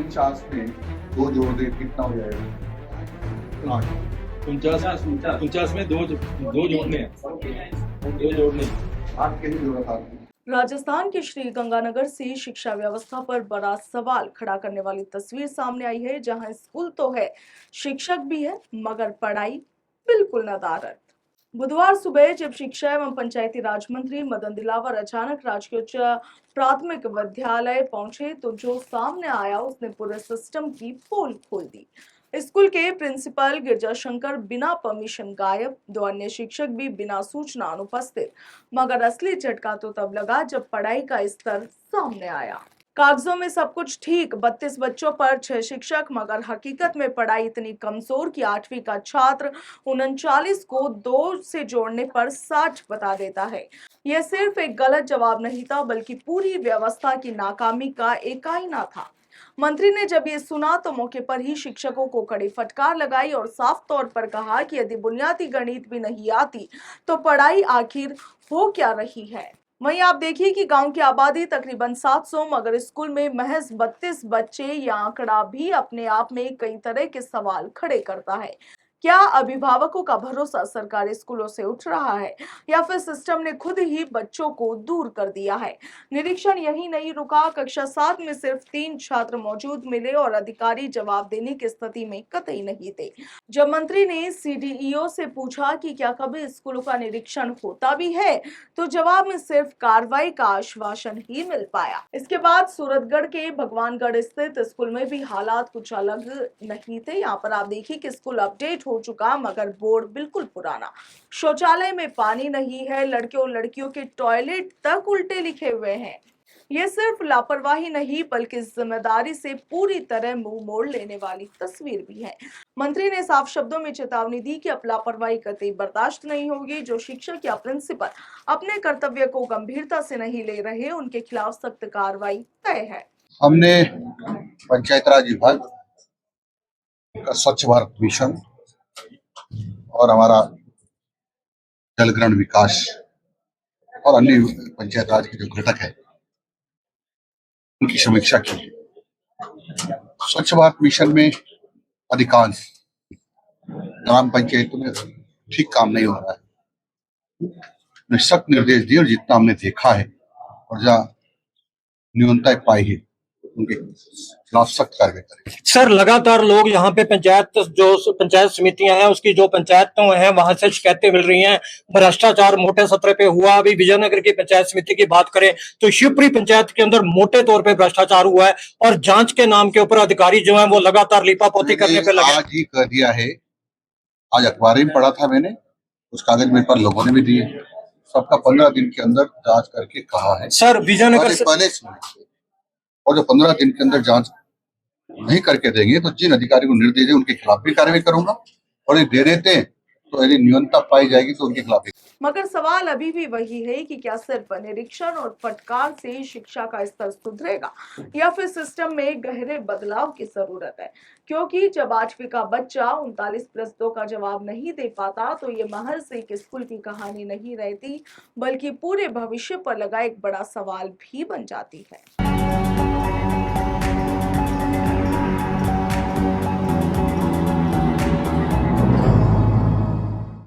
49 में 2 जोड़ दे कितना हो जाएगा? 49 में दो जोड़ने हैं, दो जोड़ने हैं। आप कैसे जोड़ा था आपने? राजस्थान के श्री गंगानगर से शिक्षा व्यवस्था पर बड़ा सवाल खड़ा करने वाली तस्वीर सामने आई है, जहां स्कूल तो है, शिक्षक भी है, मगर पढ़ाई बिल्कुल नदारद। बुधवार सुबह जब शिक्षा एवं पंचायती राज मंत्री मदन दिलावर अचानक राजकीय उच्च प्राथमिक विद्यालय पहुंचे तो जो सामने आया उसने पूरे सिस्टम की पोल खोल दी। स्कूल के प्रिंसिपल गिरजाशंकर बिना परमिशन गायब, 2 अन्य शिक्षक भी बिना सूचना अनुपस्थित। मगर असली झटका तो तब लगा जब पढ़ाई का स्तर सामने आया। कागजों में सब कुछ ठीक, 32 बच्चों पर 6 शिक्षक, मगर हकीकत में पढ़ाई इतनी कमजोर कि 8वीं का छात्र 39 को 2 से जोड़ने पर 60 बता देता है। यह सिर्फ एक गलत जवाब नहीं था, बल्कि पूरी व्यवस्था की नाकामी का एक आईना था। मंत्री ने जब ये सुना तो मौके पर ही शिक्षकों को कड़ी फटकार लगाई और साफ तौर पर कहा कि यदि बुनियादी गणित भी नहीं आती तो पढ़ाई आखिर हो क्या रही है। वहीं आप देखिए कि गांव की आबादी तकरीबन 700, मगर स्कूल में महज 32 बच्चे। यह आंकड़ा भी अपने आप में कई तरह के सवाल खड़े करता है। क्या अभिभावकों का भरोसा सरकारी स्कूलों से उठ रहा है, या फिर सिस्टम ने खुद ही बच्चों को दूर कर दिया है? निरीक्षण यही नहीं रुका, कक्षा 7 में सिर्फ 3 छात्र मौजूद मिले और अधिकारी जवाब देने की स्थिति में कतई नहीं थे। जब मंत्री ने सीडीईओ से पूछा कि क्या कभी स्कूलों का निरीक्षण होता भी है, तो जवाब में सिर्फ कार्रवाई का आश्वासन ही मिल पाया। इसके बाद सूरतगढ़ के भगवानगढ़ स्थित स्कूल में भी हालात कुछ अलग नहीं थे। यहाँ पर आप देखिए कि स्कूल अपडेट हो चुका, मगर बोर्ड बिल्कुल पुराना। शौचालय में पानी नहीं है, लड़के और लड़कियों के टॉयलेट तक उल्टे लिखे हुए हैं। यह सिर्फ लापरवाही नहीं, बल्कि जिम्मेदारी से पूरी तरह मुंह मोड़ लेने वाली तस्वीर भी है। मंत्री ने साफ शब्दों में चेतावनी दी कि अब लापरवाही कतई बर्दाश्त नहीं होगी। जो शिक्षक या प्रिंसिपल अपने कर्तव्य को गंभीरता से नहीं ले रहे, उनके खिलाफ सख्त कार्रवाई तय है। हमने पंचायत राज विभाग का स्वच्छ भारत मिशन और हमारा जल ग्रहण विकास और अन्य पंचायत राज के जो घटक है उनकी समीक्षा की। स्वच्छ भारत मिशन में अधिकांश ग्राम पंचायतों में ठीक काम नहीं हो रहा है। सख्त निर्देश दिए और जितना हमने देखा है और जहाँ न्यूनता पाई है उनके खिलाफ सख्त कार्रवाई करें। सर, लगातार लोग यहाँ पे पंचायत समितियां हैं, उसकी जो पंचायतों हैं वहां से शिकायतें मिल रही हैं। भ्रष्टाचार मोटे सतह पे हुआ। अभी विजयनगर की पंचायत समिति की बात करें तो शिवपुरी पंचायत के अंदर मोटे तौर पे भ्रष्टाचार हुआ है और जांच के नाम के ऊपर अधिकारी जो है वो लगातार लीपापोती करने पे लगे। आज ही कर दिया है, आज अखबार में पढ़ा था मैंने, उस कागज मेरे पर लोगों ने भी दिए। सबका 15 दिन के अंदर जांच करके कहा है। सर, विजयनगर पहले और जो 15 दिन के अंदर जांच नहीं करके देंगे तो जिन अधिकारी को निर्देश है उनके खिलाफ भी कार्रवाई करूंगा, और ये दे देते हैं तो यदि न्यूनता पाई जाएगी तो उनके खिलाफ भी। मगर सवाल अभी भी वही है कि क्या सिर्फ निरीक्षण और फटकार से शिक्षा का स्तर सुधरेगा, या फिर सिस्टम में गहरे बदलाव की जरूरत है? क्योंकि जब 8वीं का बच्चा 39+2 का जवाब नहीं दे पाता तो ये महज एक स्कूल की कहानी नहीं रहती, बल्कि पूरे भविष्य पर लगा एक बड़ा सवाल भी बन जाती है।